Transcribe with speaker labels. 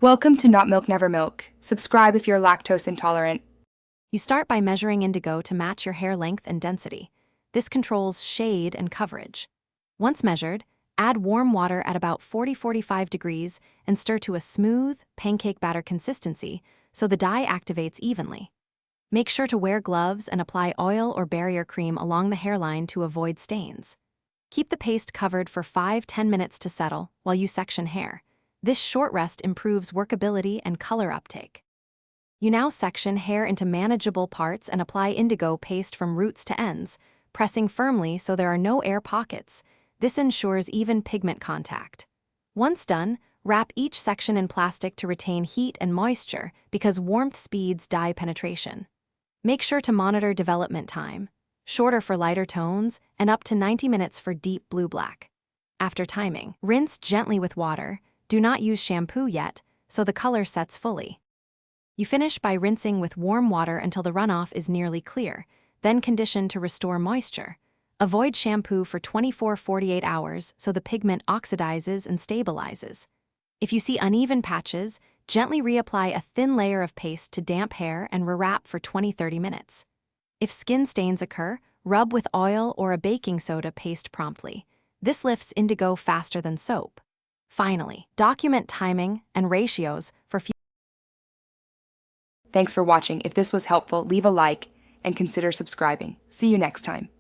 Speaker 1: Welcome to Not Milk Never Milk. Subscribe if you're lactose intolerant.
Speaker 2: You start by measuring indigo to match your hair length and density. This controls shade and coverage. Once measured, add warm water at about 40-45 degrees and stir to a smooth, pancake batter consistency so the dye activates evenly. Make sure to wear gloves and apply oil or barrier cream along the hairline to avoid stains. Keep the paste covered for 5-10 minutes to settle while you section hair. This short rest improves workability and color uptake. You now section hair into manageable parts and apply indigo paste from roots to ends, pressing firmly so there are no air pockets. This ensures even pigment contact. Once done, wrap each section in plastic to retain heat and moisture because warmth speeds dye penetration. Make sure to monitor development time, shorter for lighter tones and up to 90 minutes for deep blue-black. After timing, rinse gently with water. Do not use shampoo yet, so the color sets fully. You finish by rinsing with warm water until the runoff is nearly clear, then condition to restore moisture. Avoid shampoo for 24-48 hours so the pigment oxidizes and stabilizes. If you see uneven patches, gently reapply a thin layer of paste to damp hair and rewrap for 20-30 minutes. If skin stains occur, rub with oil or a baking soda paste promptly. This lifts indigo faster than soap. Finally, document timing and ratios for future.
Speaker 1: Thanks for watching. If this was helpful, leave a like and consider subscribing. See you next time.